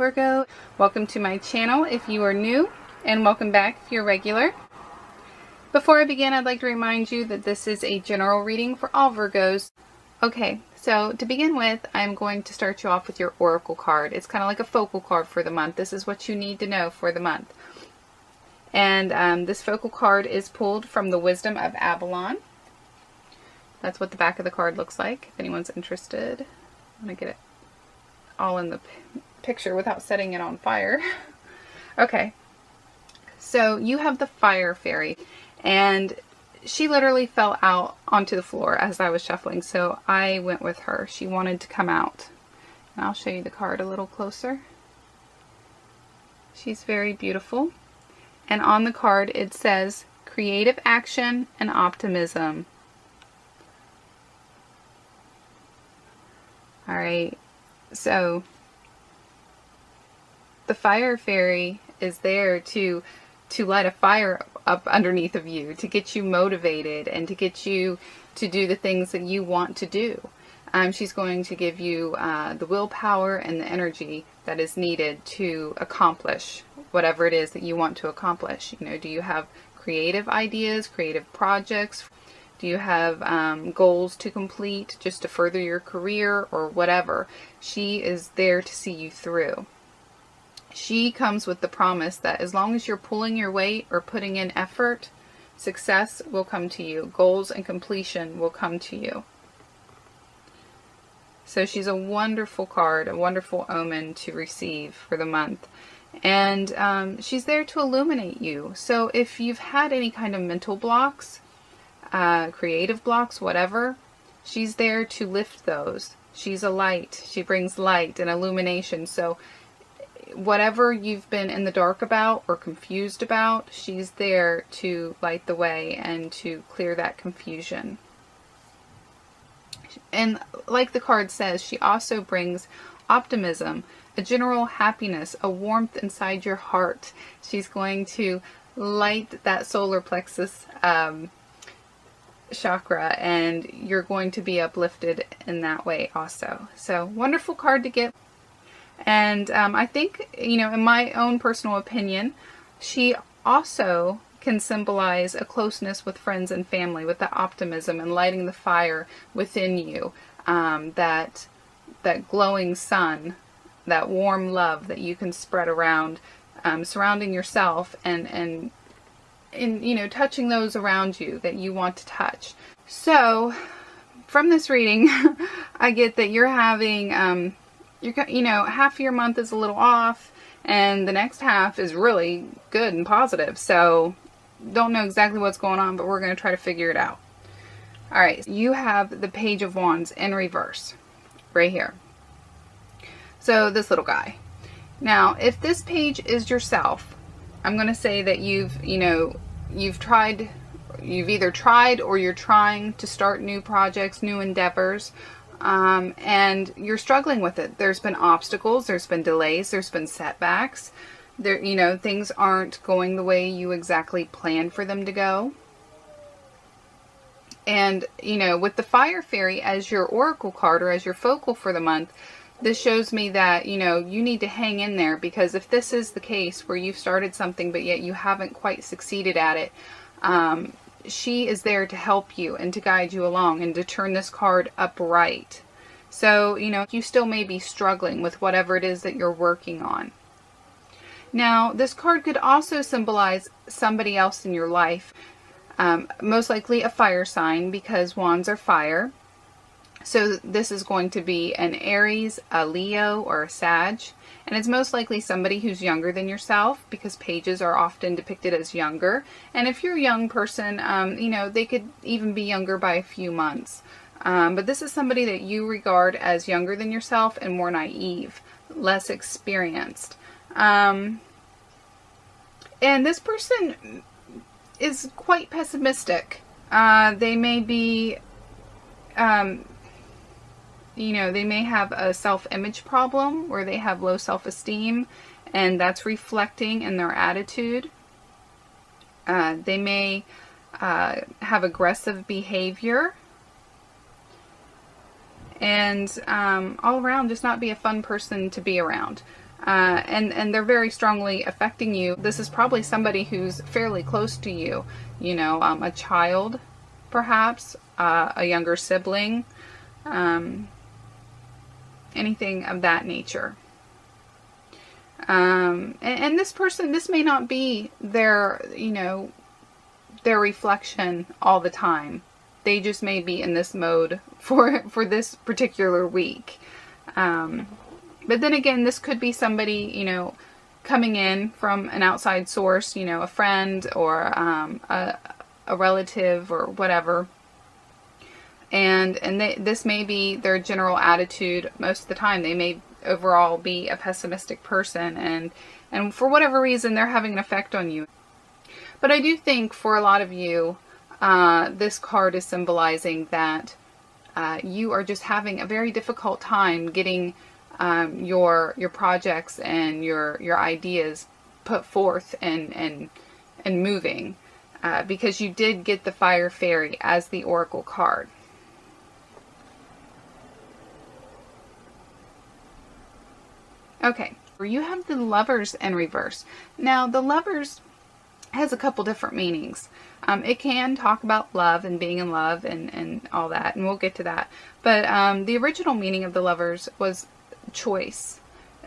Virgo. Welcome to my channel if you are new, and welcome back if you're regular. Before I begin, I'd like to remind you that this is a general reading for all Virgos. Okay, so to begin with, I'm going to start you off with your oracle card. It's kind of like a focal card for the month. This is what you need to know for the month. And this focal card is pulled from the Wisdom of Avalon. That's what the back of the card looks like, if anyone's interested. I'm going to get it all in the picture without setting it on fire. Okay, so you have the Fire Fairy, and she literally fell out onto the floor as I was shuffling, so I went with her. She wanted to come out. And I'll show you the card a little closer. She's very beautiful. And on the card it says creative action and optimism. Alright, so the Fire Fairy is there to light a fire up underneath of you, to get you motivated and to get you to do the things that you want to do. She's going to give you the willpower and the energy that is needed to accomplish whatever it is that you want to accomplish. You know, do you have creative ideas, creative projects? Do you have goals to complete just to further your career or whatever? She is there to see you through. She comes with the promise that as long as you're pulling your weight or putting in effort, success will come to you. Goals and completion will come to you. So she's a wonderful card, a wonderful omen to receive for the month. And she's there to illuminate you. So if you've had any kind of mental blocks, creative blocks, whatever, she's there to lift those. She's a light. She brings light and illumination. So whatever you've been in the dark about or confused about, she's there to light the way and to clear that confusion. And like the card says, she also brings optimism, a general happiness, a warmth inside your heart. She's going to light that solar plexus chakra, and you're going to be uplifted in that way also. So wonderful card to get. And I think, you know, in my own personal opinion, she also can symbolize a closeness with friends and family, with the optimism and lighting the fire within you, that glowing sun, that warm love that you can spread around, surrounding yourself and you know, touching those around you that you want to touch. So from this reading, I get that you're having, you know, half of your month is a little off and the next half is really good and positive. So don't know exactly what's going on, but we're going to try to figure it out. All right, you have the Page of Wands in reverse right here. So this little guy. Now, if this page is yourself, I'm going to say that you've either tried or you're trying to start new projects, new endeavors, and you're struggling with it. There's been obstacles, there's been delays, there's been setbacks. There, you know, things aren't going the way you exactly planned for them to go. And, you know, with the Fire Fairy as your oracle card or as your focal for the month, this shows me that, you know, you need to hang in there, because if this is the case where you've started something but yet you haven't quite succeeded at it, she is there to help you and to guide you along and to turn this card upright. So, you know, you still may be struggling with whatever it is that you're working on. Now, this card could also symbolize somebody else in your life, most likely a fire sign, because wands are fire. So this is going to be an Aries, a Leo, or a Sag. And it's most likely somebody who's younger than yourself, because pages are often depicted as younger. And if you're a young person, you know, they could even be younger by a few months. But this is somebody that you regard as younger than yourself and more naive, less experienced. And this person is quite pessimistic. They may be, you know, they may have a self-image problem where they have low self-esteem, and that's reflecting in their attitude. They may have aggressive behavior, and all around just not be a fun person to be around. and they're very strongly affecting you. This is probably somebody who's fairly close to you, you know, a child, perhaps, a younger sibling, anything of that nature. And this person, this may not be their, you know, their reflection all the time. They just may be in this mode for this particular week. But then again, this could be somebody, you know, coming in from an outside source, you know, a friend or a relative or whatever. And this may be their general attitude most of the time. They may overall be a pessimistic person, and for whatever reason, they're having an effect on you. But I do think for a lot of you, this card is symbolizing that you are just having a very difficult time getting your projects and your ideas put forth and moving, because you did get the Fire Fairy as the Oracle card. Okay, you have the Lovers in reverse. Now, the Lovers has a couple different meanings. It can talk about love and being in love and all that, and we'll get to that. But the original meaning of the Lovers was choice,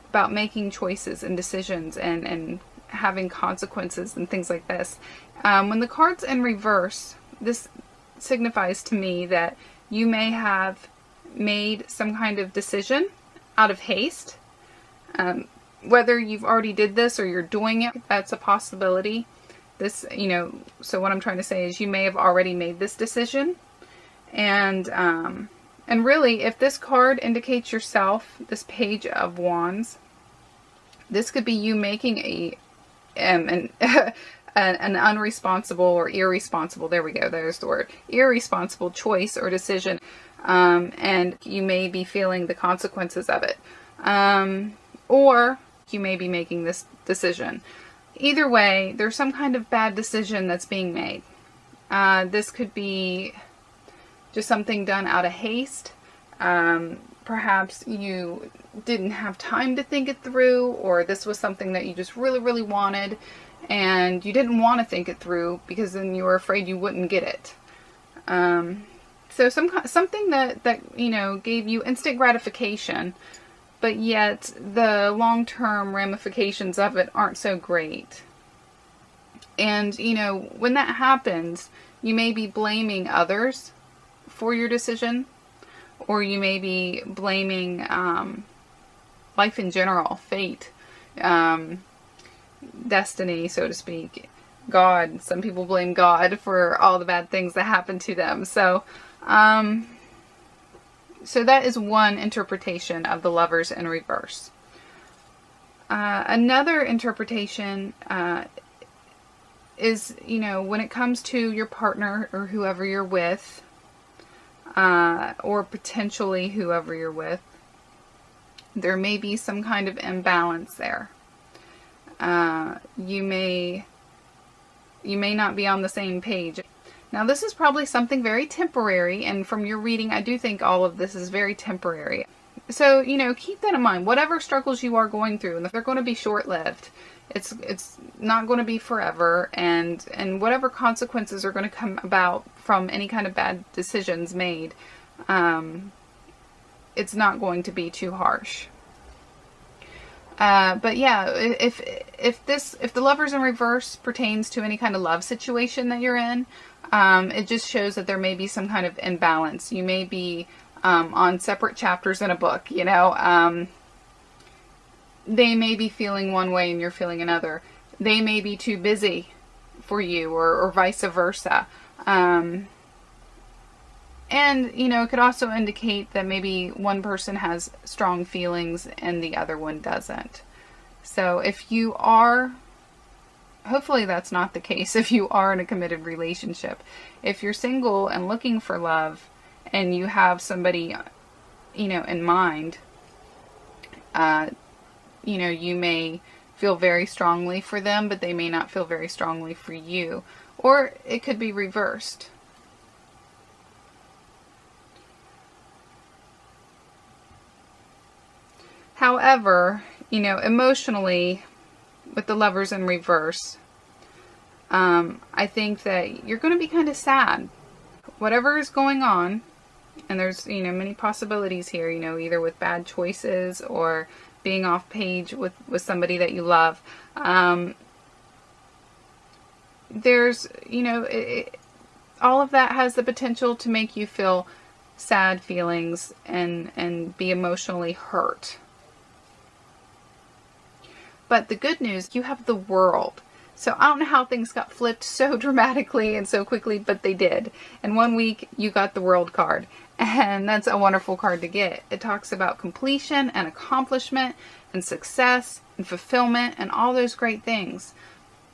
about making choices and decisions and having consequences and things like this. When the card's in reverse, this signifies to me that you may have made some kind of decision out of haste. Whether you've already did this or you're doing it, that's a possibility. This, you know, so what I'm trying to say is you may have already made this decision. And really, if this card indicates yourself, this Page of Wands, this could be you making an unresponsible or irresponsible, there we go, there's the word, irresponsible choice or decision. And you may be feeling the consequences of it. Or you may be making this decision. Either way, there's some kind of bad decision that's being made. This could be just something done out of haste. Perhaps you didn't have time to think it through, or this was something that you just really, really wanted, and you didn't want to think it through because then you were afraid you wouldn't get it. So something that you know gave you instant gratification, but yet the long-term ramifications of it aren't so great. And, you know, when that happens, you may be blaming others for your decision, or you may be blaming life in general, fate, destiny, so to speak, God. Some people blame God for all the bad things that happen to them. So that is one interpretation of the Lovers in reverse. Another interpretation is, you know, when it comes to your partner or whoever you're with, or potentially whoever you're with, there may be some kind of imbalance there. You may not be on the same page. Now, this is probably something very temporary, and from your reading, I do think all of this is very temporary. So, you know, keep that in mind. Whatever struggles you are going through, and if they're going to be short-lived, it's not going to be forever, and whatever consequences are going to come about from any kind of bad decisions made, it's not going to be too harsh. But yeah, if the Lovers in reverse pertains to any kind of love situation that you're in, it just shows that there may be some kind of imbalance. You may be on separate chapters in a book, you know. They may be feeling one way and you're feeling another. They may be too busy for you, or vice versa. And, you know, it could also indicate that maybe one person has strong feelings and the other one doesn't. So if you are, hopefully that's not the case if you are in a committed relationship. If you're single and looking for love and you have somebody, you know, in mind, you know, you may feel very strongly for them, but they may not feel very strongly for you. Or it could be reversed. However, you know, emotionally, with the Lovers in reverse, I think that you're going to be kind of sad. Whatever is going on, and there's, you know, many possibilities here, you know, either with bad choices or being off page with somebody that you love. There's, you know, all of that has the potential to make you feel sad feelings and be emotionally hurt. But the good news, you have the World. So I don't know how things got flipped so dramatically and so quickly, but they did. In 1 week, you got the World card. And that's a wonderful card to get. It talks about completion and accomplishment and success and fulfillment and all those great things.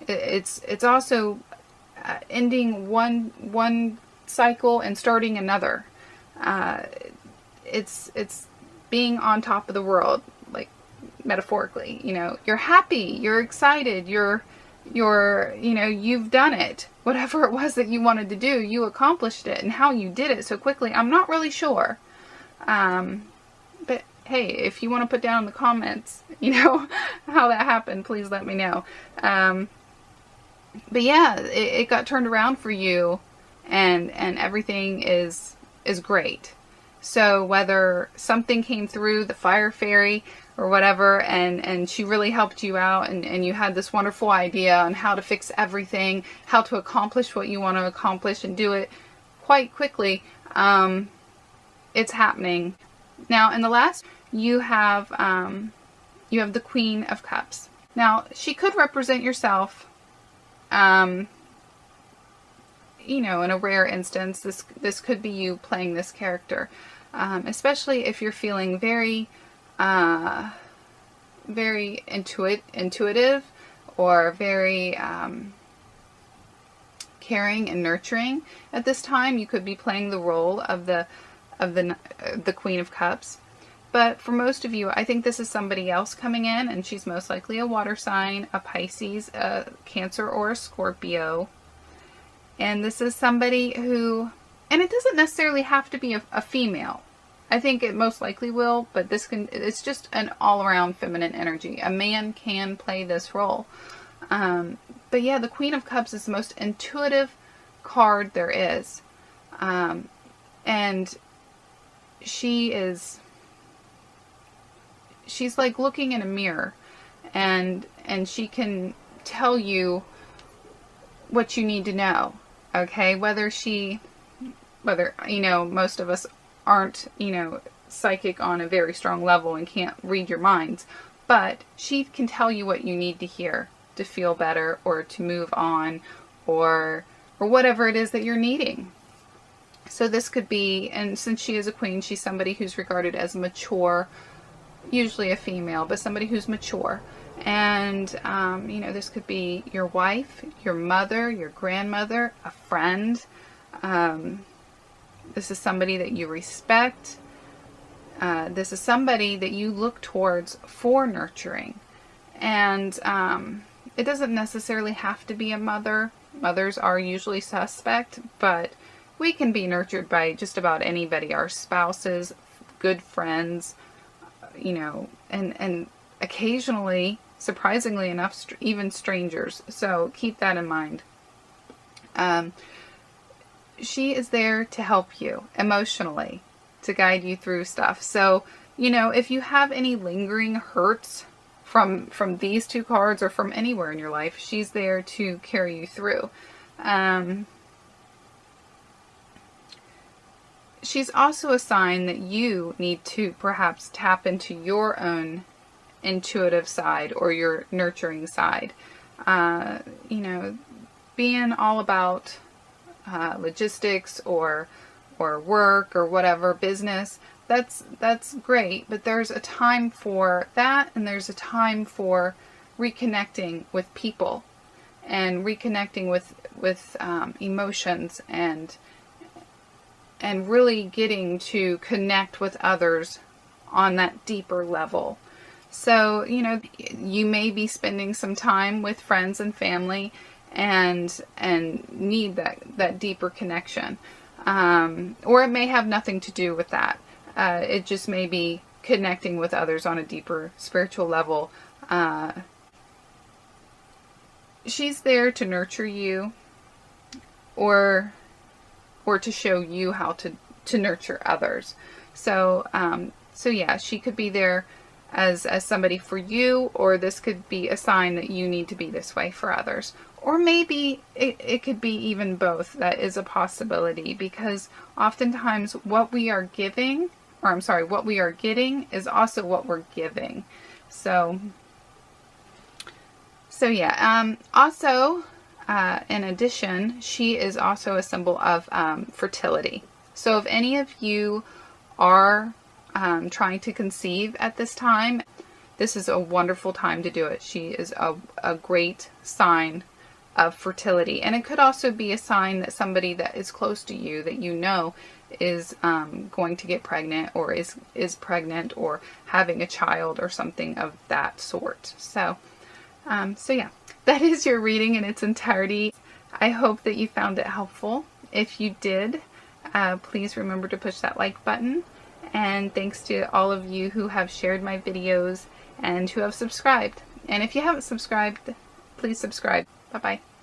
It's also ending one cycle and starting another. It's being on top of the world, like metaphorically. You know, you're happy, you're excited, you're you know, you've done it. Whatever it was that you wanted to do, you accomplished it, and how you did it so quickly, I'm not really sure. But hey, if you want to put down in the comments, you know, how that happened, please let me know. But yeah, it got turned around for you, and everything is great. So whether something came through, the fire fairy or whatever, and she really helped you out, and you had this wonderful idea on how to fix everything, how to accomplish what you want to accomplish and do it quite quickly, it's happening. Now, in the last, you have the Queen of Cups. Now, she could represent yourself. You know, in a rare instance, this could be you playing this character, especially if you're feeling very intuitive or very caring and nurturing. At this time, you could be playing the role of the Queen of Cups. But for most of you, I think this is somebody else coming in, and she's most likely a water sign, a Pisces, a Cancer, or a Scorpio. And this is somebody who, and it doesn't necessarily have to be a female. I think it most likely will, but it's just an all-around feminine energy. A man can play this role. But yeah, the Queen of Cups is the most intuitive card there is. And she's like looking in a mirror, and she can tell you what you need to know. Okay, whether, you know, most of us aren't, you know, psychic on a very strong level and can't read your minds, but she can tell you what you need to hear to feel better, or to move on, or whatever it is that you're needing. So this could be, and since she is a queen, she's somebody who's regarded as mature, usually a female, but somebody who's mature. And, you know, this could be your wife, your mother, your grandmother, a friend. This is somebody that you respect. This is somebody that you look towards for nurturing. And it doesn't necessarily have to be a mother. Mothers are usually suspect, but we can be nurtured by just about anybody. Our spouses, good friends, you know, and occasionally, surprisingly enough, even strangers. So keep that in mind. She is there to help you emotionally, to guide you through stuff. So, you know, if you have any lingering hurts from these two cards, or from anywhere in your life, she's there to carry you through. She's also a sign that you need to perhaps tap into your own intuitive side, or your nurturing side. You know, being all about logistics or work or whatever, business, that's great, but there's a time for that, and there's a time for reconnecting with people, and reconnecting with emotions, and really getting to connect with others on that deeper level. So, you know, you may be spending some time with friends and family, and need that deeper connection. Or it may have nothing to do with that. It just may be connecting with others on a deeper spiritual level. She's there to nurture you, or to show you how to nurture others. So yeah, she could be there as somebody for you, or this could be a sign that you need to be this way for others. Or maybe it could be even both. That is a possibility, because oftentimes what we are giving, or I'm sorry, what we are getting is also what we're giving. So yeah. Also, in addition, she is also a symbol of fertility. So if any of you are trying to conceive at this time, this is a wonderful time to do it. She is a great sign of fertility. And it could also be a sign that somebody that is close to you, that you know, is going to get pregnant, or is pregnant, or having a child, or something of that sort. So yeah, that is your reading in its entirety. I hope that you found it helpful. If you did, please remember to push that like button. And thanks to all of you who have shared my videos and who have subscribed. And if you haven't subscribed, please subscribe. Bye-bye.